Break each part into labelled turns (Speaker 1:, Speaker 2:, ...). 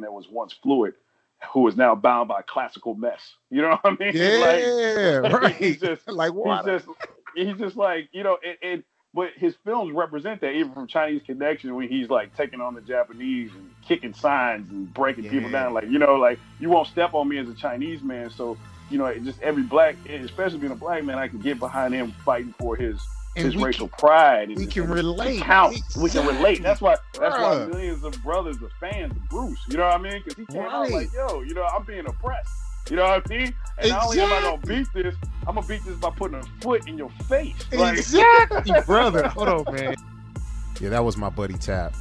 Speaker 1: that was once fluid, who is now bound by classical mess. You know what I mean?
Speaker 2: Yeah,
Speaker 1: Like
Speaker 2: right. Like
Speaker 1: he's
Speaker 2: water.
Speaker 1: just he's just like, but his films represent that, even from Chinese Connection, when he's like taking on the Japanese and kicking signs and breaking people
Speaker 2: Yeah.
Speaker 1: down, like, like, you won't step on me as a Chinese man. So, just every black, especially being a black man, I can get behind him fighting for
Speaker 2: And
Speaker 1: his racial pride,
Speaker 2: we
Speaker 1: and
Speaker 2: can
Speaker 1: it
Speaker 2: relate.
Speaker 1: counts. We can relate.
Speaker 2: Exactly.
Speaker 1: That's why
Speaker 2: Bruh.
Speaker 1: millions of brothers are fans of Bruce. You know what I mean? Because he came out
Speaker 2: Right.
Speaker 1: like, yo, I'm being oppressed. You know what I mean? And not only am I gonna
Speaker 2: Exactly.
Speaker 1: beat this, I'm gonna beat this by putting a foot in your face. Like,
Speaker 2: Exactly, brother. Hold on, man. Yeah, that was my buddy Tap.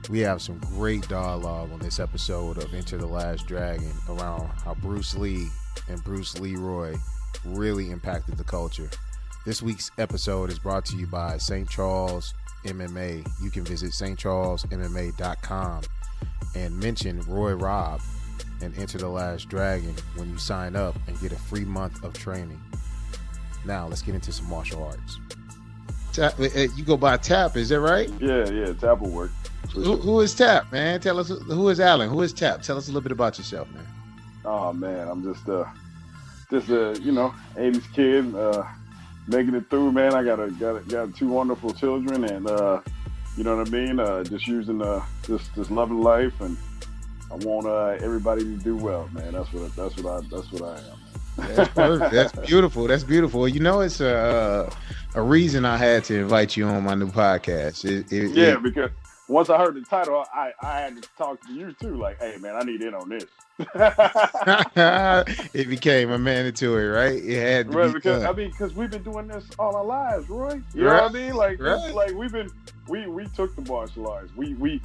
Speaker 2: We have some great dialogue on this episode of Enter the Last Dragon around how Bruce Lee and Bruce Leroy really impacted the culture. This week's episode is brought to you by St. Charles MMA. You can visit stcharlesmma.com and mention RoyRob and Enter the Last Dragon when you sign up and get a free month of training. Now, let's get into some martial arts. You go by Tap, is that right?
Speaker 1: yeah, Tap will work.
Speaker 2: Who is Tap, man? Tell us, who is Alan? Who is Tap? Tell us a little bit about yourself, man.
Speaker 1: Oh man, I'm just a 80s kid, making it through, man. I got two wonderful children, and you know what I mean. Just using just loving life, and I want everybody to do well, man. That's what I am.
Speaker 2: That's perfect. That's beautiful. That's beautiful. It's a reason I had to invite you on my new podcast.
Speaker 1: Because once I heard the title, I had to talk to you too. Like, hey man, I need in on this.
Speaker 2: It became a mandatory, right? It had to
Speaker 1: Right,
Speaker 2: be
Speaker 1: because
Speaker 2: done.
Speaker 1: because we've been doing this all our lives, Roy. You know
Speaker 2: Right,
Speaker 1: what I mean? Like,
Speaker 2: right.
Speaker 1: like we took the martial arts. We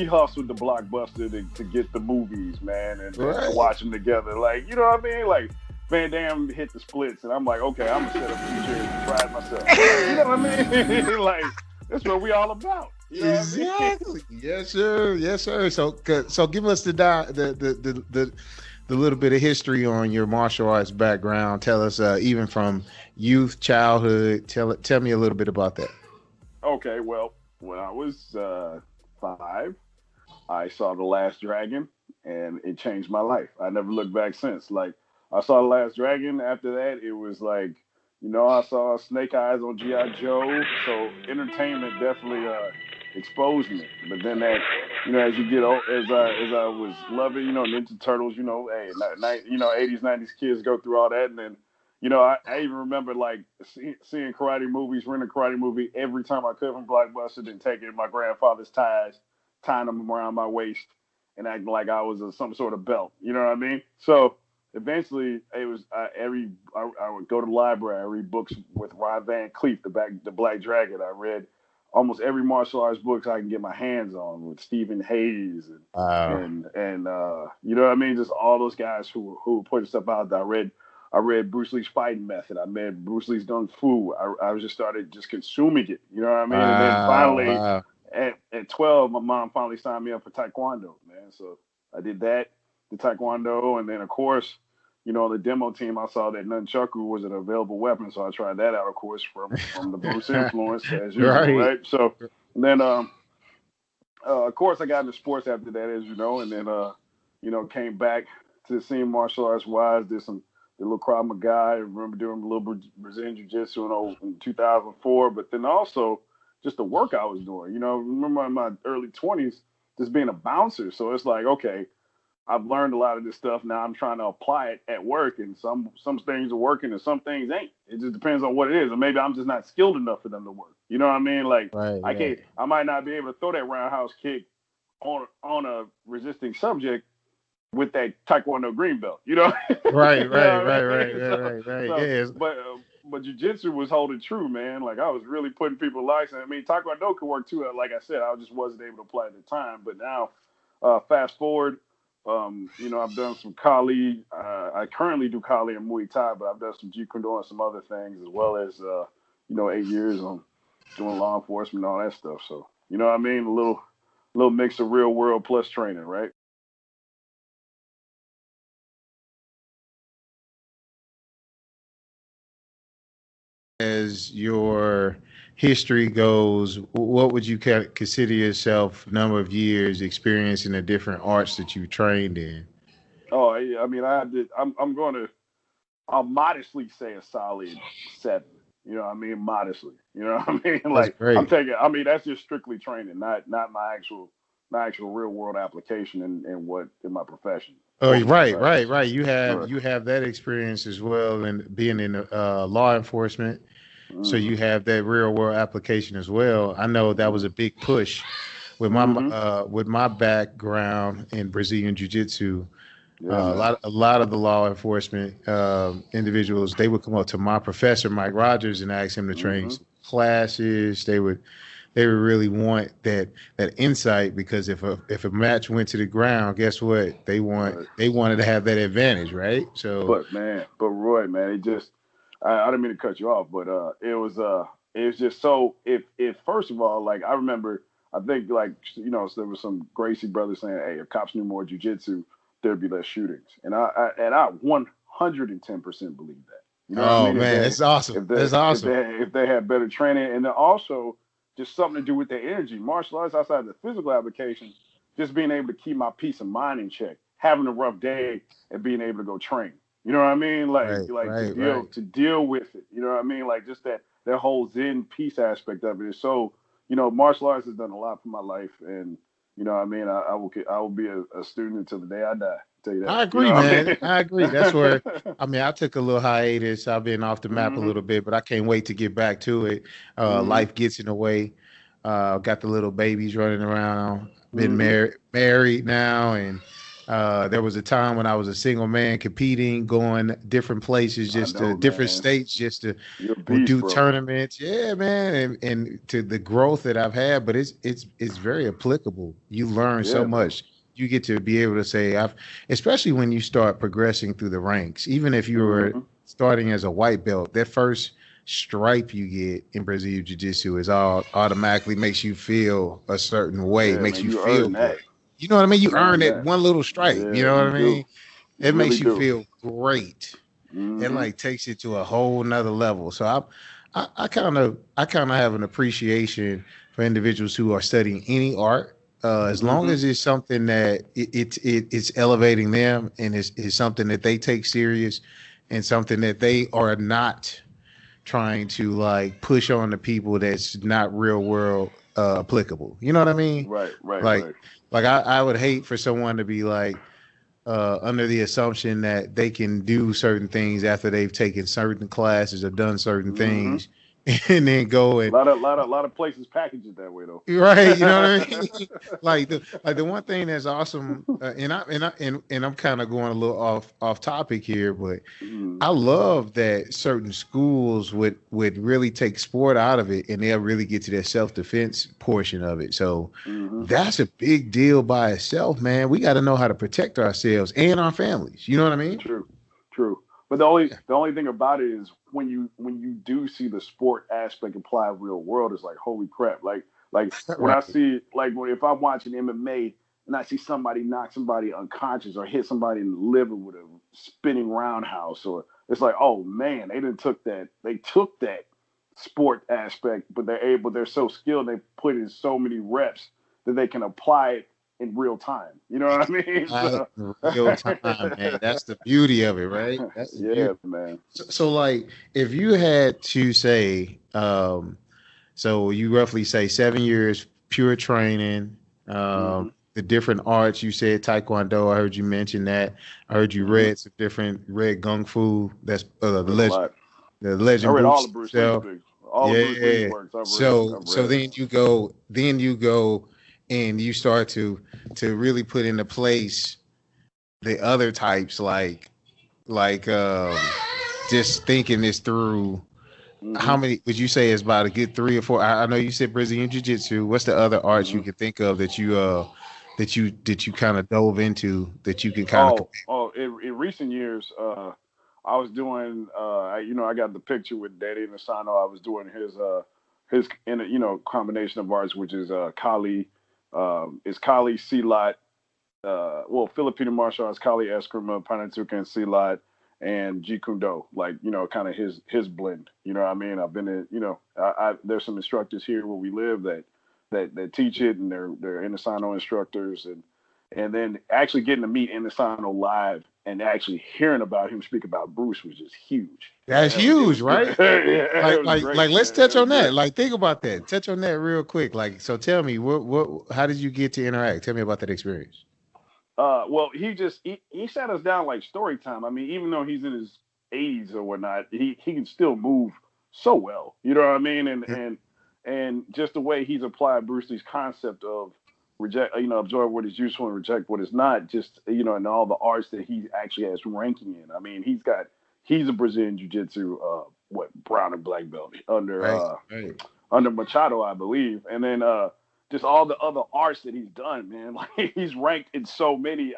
Speaker 1: hustled the blockbuster to get the movies, man, and
Speaker 2: Right.
Speaker 1: to watch them together. Like, you know what I mean? Like, Van Damme hit the splits, and I'm like, okay, I'm gonna set up two chairs and try it myself. Like, you know what I mean? Like, that's what we all about. You know what I mean?
Speaker 2: Exactly. Yes, sir. Yes, sir. So give us the little bit of history on your martial arts background. Tell us, even from youth, childhood. Tell me a little bit about that.
Speaker 1: Okay, well, when I was 5, I saw The Last Dragon, and it changed my life. I never looked back since. Like, I saw The Last Dragon. After that, it was like, I saw Snake Eyes on GI Joe. So entertainment definitely exposed me. But then as you get old, as I was loving, Ninja Turtles. Hey, 80s, 90s kids go through all that, and then. I even remember like seeing karate movies, renting a karate movie every time I could from Blockbuster, then taking my grandfather's ties, tying them around my waist, and acting like I was some sort of belt. You know what I mean? So eventually, it was I would go to the library. I read books with Ron Van Cleef, the Black Dragon. I read almost every martial arts books I can get my hands on with Stephen Hayes
Speaker 2: Wow.
Speaker 1: and you know what I mean? Just all those guys who put stuff out there. I read Bruce Lee's fighting method. I read Bruce Lee's kung fu. I just started just consuming it. You know what I mean? And then
Speaker 2: Wow.
Speaker 1: finally,
Speaker 2: Wow.
Speaker 1: at 12, my mom finally signed me up for Taekwondo, man. So I did that, the Taekwondo, and then of course, on the demo team, I saw that nunchaku was an available weapon, so I tried that out, of course, from the Bruce influence as usual,
Speaker 2: Right.
Speaker 1: right? So and then, of course, I got into sports after that, as you know, and then came back to seeing martial arts wise. Did a little Krav Maga. I remember doing a little Brazilian Jiu Jitsu in 2004, but then also just the work I was doing. Remember in my early 20s, just being a bouncer. So it's like, okay, I've learned a lot of this stuff. Now I'm trying to apply it at work, and some things are working and some things ain't. It just depends on what it is, and maybe I'm just not skilled enough for them to work. You know what I mean? Like,
Speaker 2: Right.
Speaker 1: I
Speaker 2: Right.
Speaker 1: can't. I might not be able to throw that roundhouse kick on a resisting subject with that Taekwondo green belt. You know,
Speaker 2: Right.
Speaker 1: you
Speaker 2: Right.
Speaker 1: know what
Speaker 2: Right.
Speaker 1: I
Speaker 2: Right.
Speaker 1: mean?
Speaker 2: Right.
Speaker 1: So
Speaker 2: Right. Right.
Speaker 1: so,
Speaker 2: Yes.
Speaker 1: but jujitsu was holding true, man. Like, I was really putting people lives. I mean, Taekwondo could work too. Like I said, I just wasn't able to apply at the time. But now, fast forward, I've done some Kali. I currently do Kali and Muay Thai, but I've done some Jeet Kune Do and some other things, as well as 8 years on doing law enforcement and all that stuff. So, you know what I mean? A little mix of real world plus training, right?
Speaker 2: As your history goes, what would you consider yourself number of years experience in the different arts that you trained in?
Speaker 1: Oh, yeah, I mean, I did. I'm going to. I'll modestly say a solid 7. You know what I mean? Modestly. You know what I mean?
Speaker 2: That's
Speaker 1: Like I'm
Speaker 2: great.
Speaker 1: taking. I mean, that's just strictly training, not my actual real world application in my profession
Speaker 2: Oh,
Speaker 1: or my profession.
Speaker 2: right.
Speaker 1: Right.
Speaker 2: You have that experience as well, and being in law enforcement. So
Speaker 1: Mm-hmm.
Speaker 2: you have that real world application as well. I know that was
Speaker 1: Mm-hmm.
Speaker 2: a big push
Speaker 1: Mm-hmm.
Speaker 2: with my background in Brazilian Jiu Jitsu.
Speaker 1: Yeah, man.
Speaker 2: A lot of the law enforcement individuals, they would come up to my professor Mike Rogers and ask him to train
Speaker 1: Mm-hmm.
Speaker 2: some classes. They would really want that insight, because if a match went to the ground, guess what?
Speaker 1: Right.
Speaker 2: They wanted to have that advantage, right? So
Speaker 1: But Roy, man, it just I didn't mean to cut you off, but it was just so if first of all, like I remember, I think like there was some Gracie brothers saying, hey, if cops knew more jujitsu, there'd be less shootings, and I 110% believe that. You know what I
Speaker 2: oh
Speaker 1: mean?
Speaker 2: man, that's awesome. That's awesome.
Speaker 1: If they had better training, and then also just something to do with their energy, martial arts outside the physical application, just being able to keep my peace of mind in check, having a rough day and being able to go train. You know what I mean? Like
Speaker 2: Right.
Speaker 1: to deal with it. You know what I mean? Like just that whole Zen peace aspect of it is so. Martial arts has done a lot for my life, and what I mean, I will be a student until the day I die. I'll tell you that.
Speaker 2: I
Speaker 1: You
Speaker 2: agree,
Speaker 1: know
Speaker 2: man.
Speaker 1: what
Speaker 2: I agree. That's where, I mean, I took a little hiatus. I've been off the
Speaker 1: I
Speaker 2: map a
Speaker 1: mean?
Speaker 2: little bit, but I can't wait to get back to it.
Speaker 1: hmm
Speaker 2: Life gets in the way. Got the little babies running around. Been
Speaker 1: hmm
Speaker 2: married now, and there was a time when I was a single man competing, going different places,
Speaker 1: I
Speaker 2: just to
Speaker 1: know,
Speaker 2: different
Speaker 1: man.
Speaker 2: states, just to
Speaker 1: You're a beast,
Speaker 2: do
Speaker 1: bro.
Speaker 2: tournaments. Yeah, man, and to the growth that I've had, but it's very applicable. You learn so
Speaker 1: Yeah, man.
Speaker 2: much. You get to be able to say, I've, especially when you start progressing through the ranks, even if you were
Speaker 1: hmm
Speaker 2: starting as a white belt, that first stripe you get in Brazilian Jiu Jitsu is all automatically makes you feel a certain way,
Speaker 1: Yeah,
Speaker 2: makes
Speaker 1: man.
Speaker 2: you
Speaker 1: You
Speaker 2: feel
Speaker 1: earn
Speaker 2: good.
Speaker 1: that.
Speaker 2: You know what I mean? You
Speaker 1: You
Speaker 2: earn
Speaker 1: earn
Speaker 2: that
Speaker 1: that.
Speaker 2: one little stripe. You
Speaker 1: Yeah,
Speaker 2: know what
Speaker 1: you
Speaker 2: I
Speaker 1: do.
Speaker 2: mean?
Speaker 1: You
Speaker 2: It
Speaker 1: really
Speaker 2: makes you
Speaker 1: do.
Speaker 2: feel great. It
Speaker 1: hmm
Speaker 2: like takes it to a whole nother level. So I kind of have an appreciation for individuals who are studying any art, as long
Speaker 1: hmm
Speaker 2: as it's something that it's elevating them, and is something that they take serious, and something that they are not trying to like push on the people that's not real world applicable. You know what I mean?
Speaker 1: Right, right,
Speaker 2: Like
Speaker 1: right.
Speaker 2: I would hate for someone to be like under the assumption that they can do certain things after they've taken certain classes or done certain
Speaker 1: hmm
Speaker 2: things, and then go and
Speaker 1: Lot of places package it that way though.
Speaker 2: right, you know what I mean? Like the one thing that's awesome, and I'm kind of going a little off topic here, but
Speaker 1: mm
Speaker 2: I love that certain schools would really take sport out of it, and they'll really get to their self defense portion of it. So
Speaker 1: hmm
Speaker 2: that's a big deal by itself, man. We got to know how to protect ourselves and our families. You know what I mean?
Speaker 1: True, true. But the only thing about it is when you do see the sport aspect applied real world, it's like holy crap. Like when
Speaker 2: Right.
Speaker 1: I see if I'm watching MMA and I see somebody knock somebody unconscious or hit somebody in the liver with a spinning roundhouse, or it's like, oh man, they took that sport aspect, but they're so skilled, they put in so many reps that they can apply it in real time. You know what I mean?
Speaker 2: Right.
Speaker 1: So
Speaker 2: In real time, man. That's the beauty of it, right? That's the
Speaker 1: yeah,
Speaker 2: beauty.
Speaker 1: man.
Speaker 2: So like, if you had to say, so you roughly say 7 years pure training,
Speaker 1: hmm
Speaker 2: the different arts. You said Taekwondo. I heard you mention that. I heard you
Speaker 1: hmm
Speaker 2: read some different read Kung Fu. That's
Speaker 1: I read a lot.
Speaker 2: the
Speaker 1: I
Speaker 2: legend
Speaker 1: read all
Speaker 2: Bruce
Speaker 1: of Bruce Lee's
Speaker 2: himself.
Speaker 1: books. All of Bruce Lee's
Speaker 2: Yeah.
Speaker 1: works I've read.
Speaker 2: So
Speaker 1: I've read.
Speaker 2: then you go and you start to really put into place the other types, like just thinking this through. How
Speaker 1: hmm
Speaker 2: many would you say is about a good 3 or 4? I know you said Brazilian Jiu Jitsu. What's the other arts you
Speaker 1: hmm
Speaker 2: can think of that you kind of dove into that you can kind of
Speaker 1: Oh! In recent years, I was doing. I got the picture with Daddy Inosanto. I was doing his in a, combination of arts, which is Kali, Kali Silat, well, Filipino martial arts, Kali Eskrima, Panatuka, and Silat, and Jeet Kune Do, like, kind of his blend. You know what I mean? I've been in, there's some instructors here where we live that teach it, and they're Inosanto instructors, and then actually getting to meet Inosanto live and actually hearing about him speak about Bruce was just huge.
Speaker 2: That's huge, right?
Speaker 1: Yeah, it was great.
Speaker 2: Let's
Speaker 1: Man.
Speaker 2: touch on that.
Speaker 1: Great.
Speaker 2: Like, think about that. Touch on that real quick. Like, so tell me, how did you get to interact? Tell me about that experience.
Speaker 1: Well, he sat us down like story time. I mean, even though he's in his 80s or whatnot, he can still move so well. You know what I mean? And just the way he's applied Bruce Lee's concept of absorb what is useful and reject what is not. Just and all the arts that he actually has ranking in. I mean, he's a Brazilian Jiu-Jitsu brown and black belt under Machado, I believe, and then just all the other arts that he's done, man. Like, he's ranked in so many,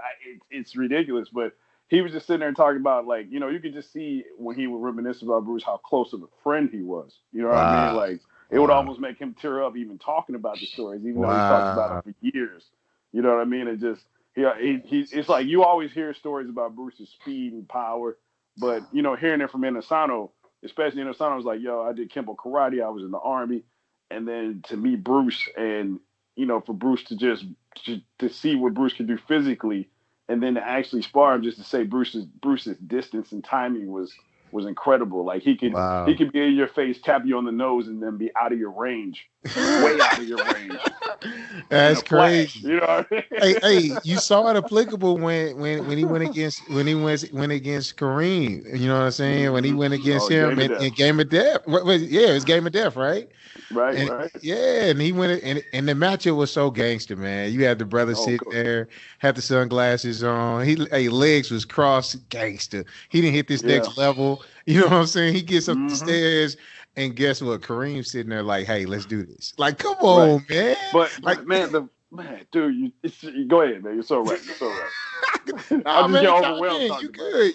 Speaker 1: it's ridiculous. But he was just sitting there talking about, like, you could just see when he would reminisce about Bruce how close of a friend he was. You know what I mean? Like, it would almost make him tear up even talking about the stories, even though he talked about them for years. You know what I mean? It just it's like you always hear stories about Bruce's speed and power, but hearing it from Inosanto, especially Inosanto was like, yo, I did Kempo karate, I was in the Army. And then to meet Bruce, and for Bruce to see what Bruce could do physically, and then to actually spar him, just to say Bruce's distance and timing was incredible. Like, he could be in your face, tap you on the nose, and then be out of your range, way out of your range.
Speaker 2: That's crazy.
Speaker 1: You know what I
Speaker 2: mean? Hey, you saw it applicable when he went against Kareem. You know what I'm saying? When he went against him in Game of Death. Yeah, it was Game of Death, right?
Speaker 1: Right.
Speaker 2: Yeah, and he went and the matchup was so gangster, man. You had the brother sitting there, had the sunglasses on. Legs was crossed, gangster. He didn't hit this next level. You know what I'm saying? He gets up the stairs, and guess what? Kareem's sitting there like, "Hey, let's do this." Like, come on, man.
Speaker 1: But dude, go ahead, man. You're so right. I'm just getting overwhelmed.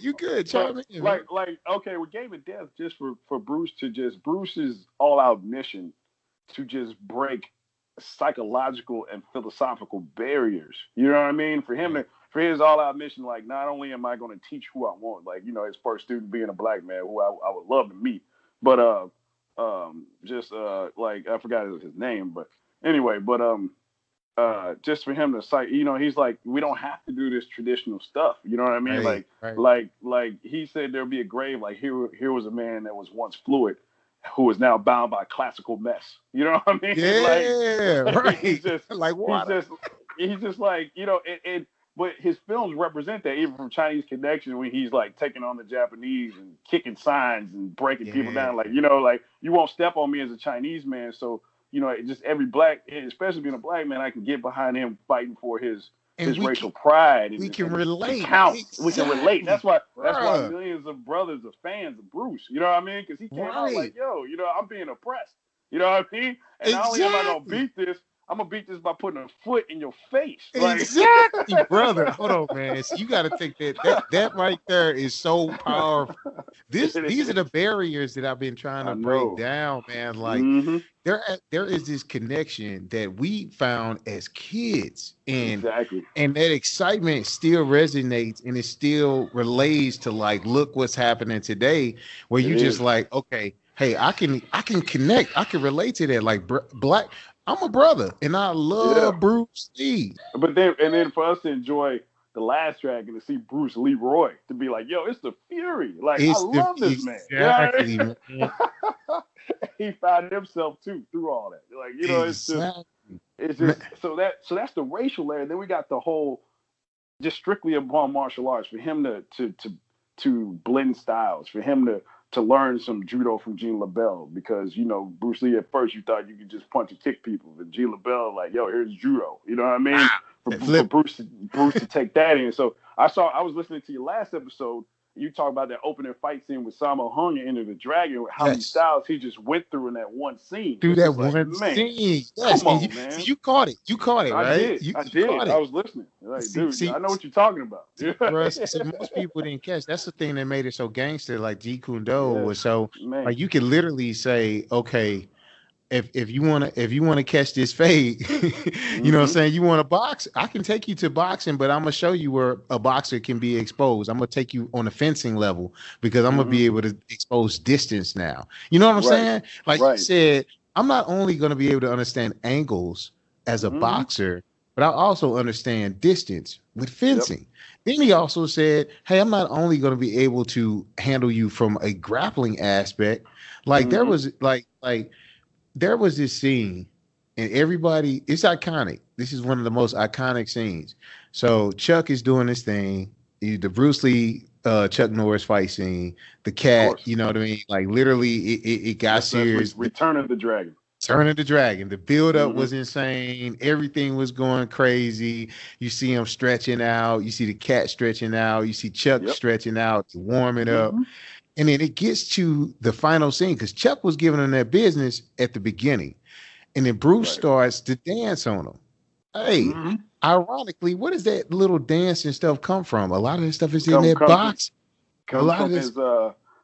Speaker 2: You good. Chime in.
Speaker 1: Like, okay, with Game of Death, just for Bruce's all-out mission to just break psychological and philosophical barriers. You know what I mean? For his all-out mission, like, not only am I going to teach who I want, like, his first student being a black man who I would love to meet, but like, I forgot his name, but anyway, just for him to he's like, we don't have to do this traditional stuff. You know what I mean? Right. Like he said, there'll be a grave. Like, here was a man that was once fluid, who is now bound by classical mess. You know what I mean?
Speaker 2: Yeah, right. He's just
Speaker 1: like water. He's just like, but his films represent that, even from Chinese Connection, when he's like taking on the Japanese and kicking signs and breaking people down. Like, like, you won't step on me as a Chinese man. So, just every black, especially being a black man, I can get behind him fighting for his racial pride.
Speaker 2: We can relate.
Speaker 1: We can relate. That's why millions of brothers are fans of Bruce. You know what I mean? Because he came out like, yo, I'm being oppressed. You know what I mean? And not only am I going to beat this, I'm going to beat this by putting a foot in your face.
Speaker 2: Exactly, brother. Hold on, man. So you got to think that right there is so powerful. These are the barriers that I've been trying to break down, man. Like, there is this connection that we found as kids, and that excitement still resonates, and it still relates to, like, look what's happening today, where you just like, okay, hey, I can connect, I can relate to that. Like, black, I'm a brother, and I love Bruce Lee.
Speaker 1: But then for us to enjoy The Last Dragon, to see Bruce Leroy, to be like, yo, it's the Fury. Like, I love this man.
Speaker 2: Exactly, man.
Speaker 1: He found himself too through all that. Like, it's just so that's the racial layer. Then we got the whole just strictly upon martial arts, for him to blend styles, for him to learn some judo from Gene LaBelle, because Bruce Lee, at first you thought you could just punch and kick people, but Gene LaBelle, like, yo, here's judo. You know what I mean? For Bruce to take that in. So I was listening to your last episode. You talk about that opening fight scene with Sammo Hung and Enter the Dragon, how many styles he just went through in that one scene.
Speaker 2: Through that one scene. Yes. Come on, man. You caught it. You caught it, right?
Speaker 1: I did. I was listening. Like, dude, I know what you're talking about.
Speaker 2: So most people didn't catch. That's the thing that made it so gangster. Like, Jeet Kune Do was so, like, you could literally say, okay, if you wanna catch this fade, you know what I'm saying? You want to box? I can take you to boxing, but I'm gonna show you where a boxer can be exposed. I'm gonna take you on a fencing level because I'm gonna be able to expose distance now. You know what I'm
Speaker 1: Right.
Speaker 2: saying? Like you said, I'm not only gonna be able to understand angles as a boxer, but I also understand distance with fencing. Then he also said, "Hey, I'm not only going to be able to handle you from a grappling aspect, like there was this scene, and everybody, it's iconic. This is one of the most iconic scenes. So Chuck is doing this thing, the Bruce Lee, Chuck Norris fight scene, the cat, you know what I mean? Like literally, it got serious.
Speaker 1: Return of the Dragon.
Speaker 2: Turn of the Dragon. The build up was insane. Everything was going crazy. You see him stretching out. You see the cat stretching out. You see Chuck stretching out to warm it up. And then it gets to the final scene because Chuck was giving him that business at the beginning. And then Bruce starts to dance on him. Hey, ironically, where does that little dance and stuff come from? A lot of this stuff is in that box.
Speaker 1: A lot of this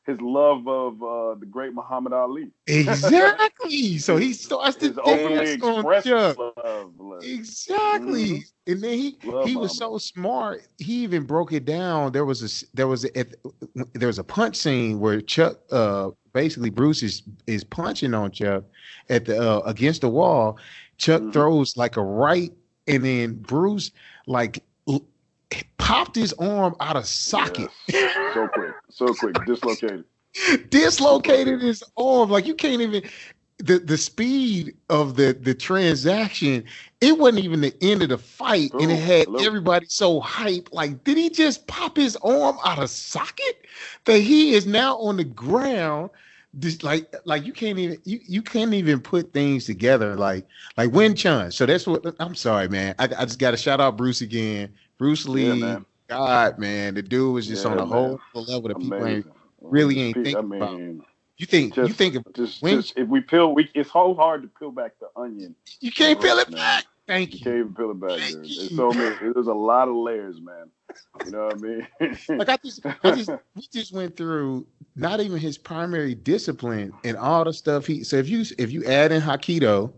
Speaker 1: his love of the great Muhammad Ali.
Speaker 2: Exactly. So he starts to
Speaker 1: openly express love.
Speaker 2: Exactly. And then he was so smart. He even broke it down. There was a punch scene where Chuck basically Bruce is punching on Chuck at the against the wall. Chuck throws like a right, and then Bruce like popped his arm out of socket.
Speaker 1: Yes. So quick,
Speaker 2: dislocated his arm. Like you can't even the speed of the transaction. It wasn't even the end of the fight, and it had everybody so hyped. Like, did he just pop his arm out of socket that he is now on the ground? Just like you can't even put things together like Wing Chun. So that's what I'm sorry, man. I just got to shout out Bruce again. Bruce Lee, man. God, man, the dude was just on a whole level that people ain't thinking about. You think if
Speaker 1: we peel, it's so hard to peel back the onion.
Speaker 2: You can't peel it back. Thank you.
Speaker 1: You can't even peel it back. There's so many. There's a lot of layers, man. You know what I mean?
Speaker 2: Like we just went through not even his primary discipline and all the stuff he. So if you add in Hapkido,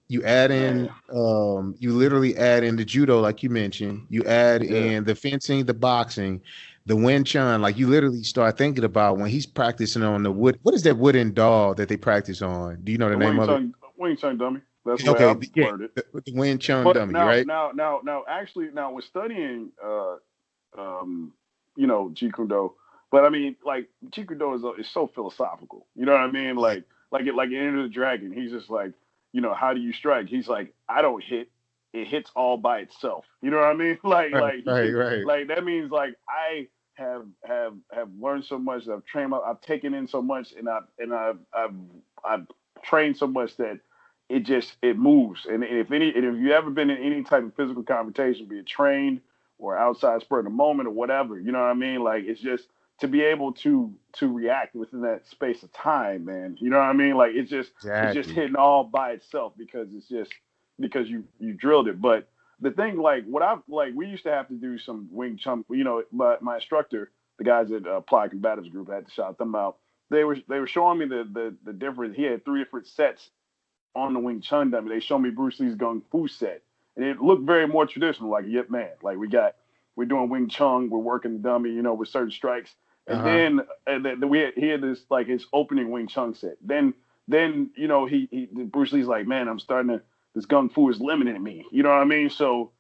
Speaker 2: you add in you literally add in the judo, like you mentioned. You add in the fencing, the boxing, the Wing Chun. Like you literally start thinking about when he's practicing on the wood. What is that wooden doll that they practice on? Do you know the name of it?
Speaker 1: Wing Chun dummy. That's the way I've learned it.
Speaker 2: The Wing Chun dummy, right?
Speaker 1: Now, we're studying, Jeet Kune Do. But I mean, like Jeet Kune Do is so philosophical. You know what I mean? Like Enter the Dragon. He's just like, how do you strike? He's like, I don't hit. It hits all by itself. You know what I mean? Like that means like I have learned so much. I've trained. I've taken in so much, and I've trained so much that it moves. And if you ever been in any type of physical confrontation, be it trained or outside spur of the moment or whatever, you know what I mean? Like it's just to be able to react within that space of time, man. You know what I mean? Like it's just hitting all by itself because you drilled it. But the thing, we used to have to do some Wing Chun. My instructor, the guys at Applied Combatives Group, I had to shout them out. They were showing me the difference. He had 3 different sets on the Wing Chun dummy. They showed me Bruce Lee's Gung Fu set, and it looked very more traditional. Like, yep, man. Like we're doing Wing Chun, we're working the dummy, with certain strikes. And then he had this like his opening Wing Chun set. Then he Bruce Lee's like, man, this Gung Fu is limiting me. You know what I mean? So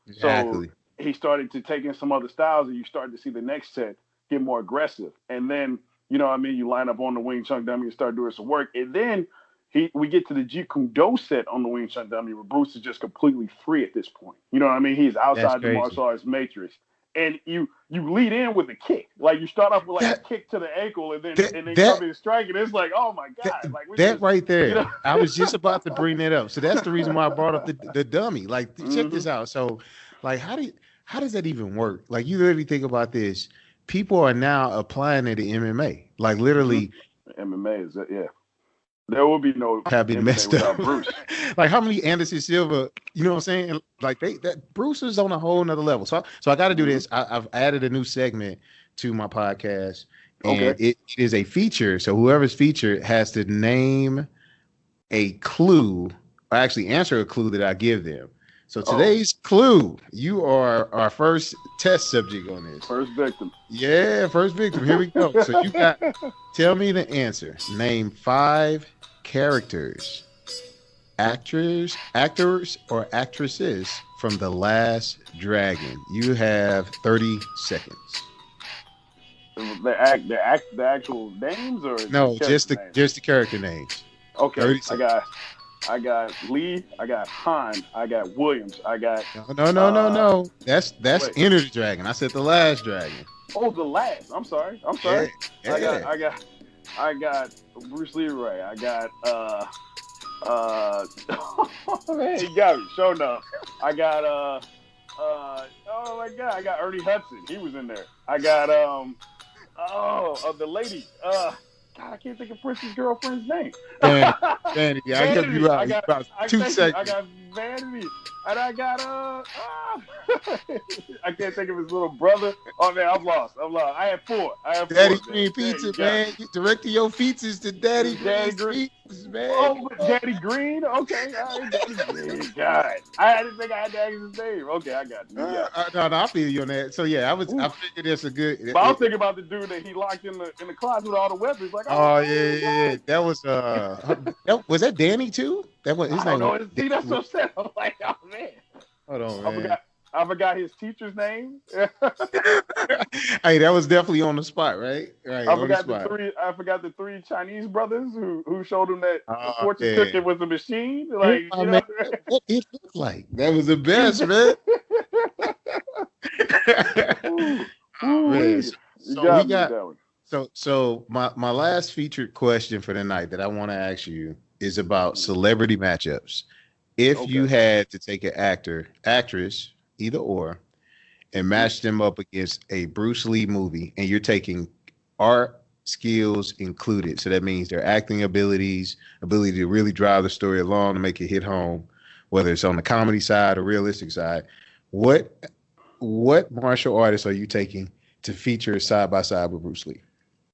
Speaker 1: he started to take in some other styles, and you started to see the next set get more aggressive. And then, you know what I mean, you line up on the Wing Chun dummy and start doing some work. And then we get to the Jeet Kune Do set on the Wing Chun dummy where Bruce is just completely free at this point. You know what I mean? He's outside the martial arts matrix. And you lead in with a kick. Like you start off with a kick to the ankle and then come in striking. It's like, oh my God.
Speaker 2: Right there. I was just about to bring that up. So that's the reason why I brought up the dummy. Like, check this out. So like how does that even work? Like you literally think about this. People are now applying it to MMA. Like literally
Speaker 1: MMA is there will be no
Speaker 2: have been messed up.
Speaker 1: Bruce.
Speaker 2: Like how many Anderson Silva, you know what I'm saying? Like that Bruce is on a whole nother level. So I got to do this. I've added a new segment to my podcast, and it is a feature. So whoever's featured has to name a clue, or actually answer a clue that I give them. So
Speaker 1: Oh,
Speaker 2: today's clue, you are our first test subject on this.
Speaker 1: first victim.
Speaker 2: Yeah, first victim. Here we go. So you got, tell me the answer. Name 5 characters, actors or actresses from The Last Dragon. You have 30 seconds.
Speaker 1: The actual names or just
Speaker 2: No,
Speaker 1: character names?
Speaker 2: just the character names.
Speaker 1: Okay,
Speaker 2: 30 seconds.
Speaker 1: I got Lee, I got Han, I got Williams, I got uh
Speaker 2: No. That's
Speaker 1: wait.
Speaker 2: Enter the Dragon. I said The Last Dragon.
Speaker 1: Oh, the last. I'm sorry. I'm
Speaker 2: Yeah,
Speaker 1: sorry.
Speaker 2: yeah.
Speaker 1: I got Bruce Leroy. I got man, you got me. Show enough. I got oh my god, I got Ernie Hudson. He was in there. I got the lady. God, I can't think of Prince's girlfriend's name.
Speaker 2: Vanity. I help you out. About 2 seconds.
Speaker 1: I got Vanity. And I got I can't think of his little brother. Oh man, I'm lost. I have four.
Speaker 2: Daddy
Speaker 1: Four,
Speaker 2: Green Pizza, man. You directing your pizzas to Daddy Green Pizzas, man.
Speaker 1: Oh, Daddy Green. Okay, all right, Daddy Green. God, I didn't think I had to ask his name. Okay, I got you.
Speaker 2: No, I feel you on that. So yeah, I figured that's a good.
Speaker 1: But I was thinking about the dude that he locked in the closet with all the weapons. Like,
Speaker 2: yeah. That was was that Danny too? That was his name.
Speaker 1: See, that's so sad. I'm like, oh man.
Speaker 2: Hold on, man.
Speaker 1: I forgot his teacher's name.
Speaker 2: Hey, that was definitely on the spot, right? Right.
Speaker 1: I forgot the three Chinese brothers who showed him that fortune cooking was a machine. Like,
Speaker 2: man, what it looked like. That was the best, man. Man. So my last featured question for the night that I want to ask you is about celebrity matchups. If you had to take an actor, actress, either or, and match them up against a Bruce Lee movie, and you're taking art skills included, so that means their acting ability to really drive the story along to make it hit home, whether it's on the comedy side or realistic side, what martial artists are you taking to feature side by side with Bruce Lee?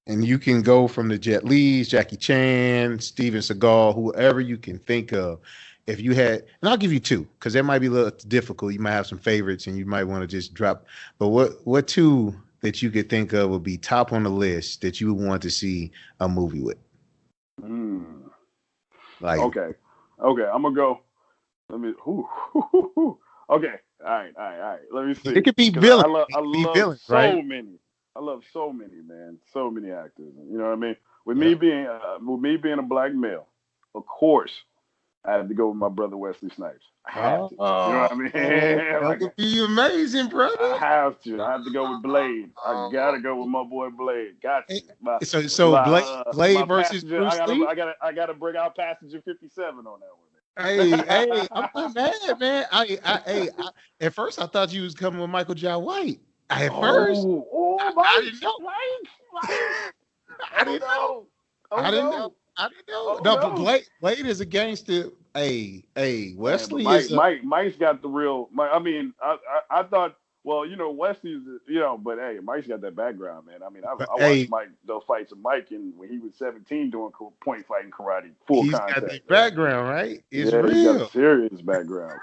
Speaker 2: And you can go from the Jet Lis, Jackie Chan, Steven Seagal, whoever you can think of. If you had, and I'll give you 2, because that might be a little difficult. You might have some favorites and you might want to just drop. But what 2 that you could think of would be top on the list that you would want to see a movie with?
Speaker 1: Like, okay. I'm gonna go. Let me. Okay. All right. Let me see.
Speaker 2: It could be villain.
Speaker 1: I love
Speaker 2: villain,
Speaker 1: so
Speaker 2: right?
Speaker 1: many. I love so many, man. So many actors. You know what I mean? With me being a black male, of course, I had to go with my brother Wesley Snipes. I have to. You know what I mean?
Speaker 2: That would be amazing, brother.
Speaker 1: I have to go with Blade. I gotta go with my boy Blade. Got to.
Speaker 2: Blade versus Bruce Lee?
Speaker 1: I gotta bring out Passenger 57 on that one.
Speaker 2: Hey, I'm not mad, man. I at first I thought you was coming with Michael Jai White. I didn't know. I didn't know. No, but Blade is a gangster. Hey, Wesley is
Speaker 1: Mike's got the real. I mean, I thought. Well, Wesley's, but hey, Mike's got that background, man. I mean, I watched Mike those fights of Mike when he was 17 doing point fighting karate, full contact.
Speaker 2: He's got that background, right? It's real.
Speaker 1: He's got a serious background.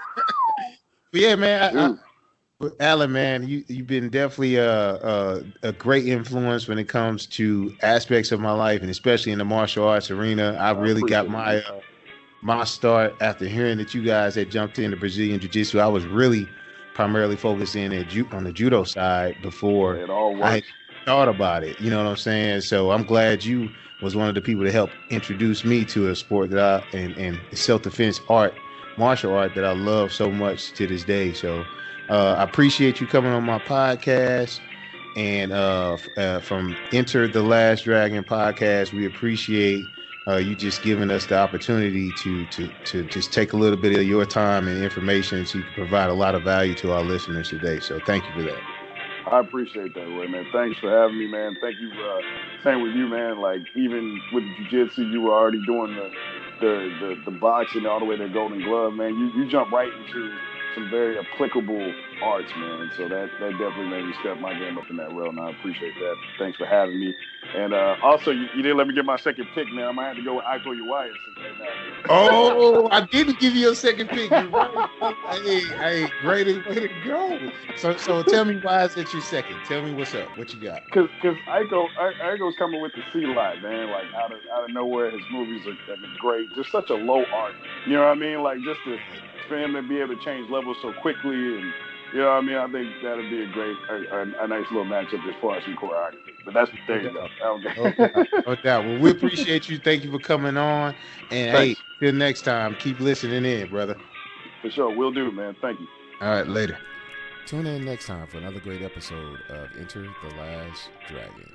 Speaker 2: But yeah, man. Alan, man, you've been definitely a great influence when it comes to aspects of my life, and especially in the martial arts arena. I really got my start after hearing that you guys had jumped into Brazilian Jiu-Jitsu. I was really primarily focused on the judo side before I thought about it. You know what I'm saying? So I'm glad you was one of the people that helped introduce me to a sport that and self-defense martial art that I love so much to this day. So I appreciate you coming on my podcast, and from Enter the Last Dragon podcast, we appreciate you just giving us the opportunity to just take a little bit of your time and information so you can provide a lot of value to our listeners today. So thank you for that.
Speaker 1: I appreciate that, Roy, man. Thanks for having me, man. Thank you. Same with you, man. Like, even with the jiu-jitsu, you were already doing the boxing all the way to Golden Glove, man. You jump right into some very applicable arts, man. So that definitely made me step my game up in that realm. And I appreciate that. Thanks for having me. And also, you didn't let me get my second pick, man. I might have to go with Iko Uwais right now.
Speaker 2: Oh, I didn't give you a second pick. You're right. Hey, great way to go. So tell me, why is it your second? Tell me what's up. What you got?
Speaker 1: Because Iko's coming with the C lot, man. Like out of nowhere, his movies have been great. Just such a low art. You know what I mean? Like just for him to be able to change levels so quickly, and you know what I mean. I think that'd be a nice little matchup as far as some choreography. But there you go. Okay.
Speaker 2: No doubt. Well, we appreciate you. Thank you for coming on. And
Speaker 1: Thanks.
Speaker 2: hey, till next time, keep listening in, brother.
Speaker 1: For sure, will do, man. Thank you.
Speaker 2: All right, later. Tune in next time for another great episode of Enter the Last Dragon.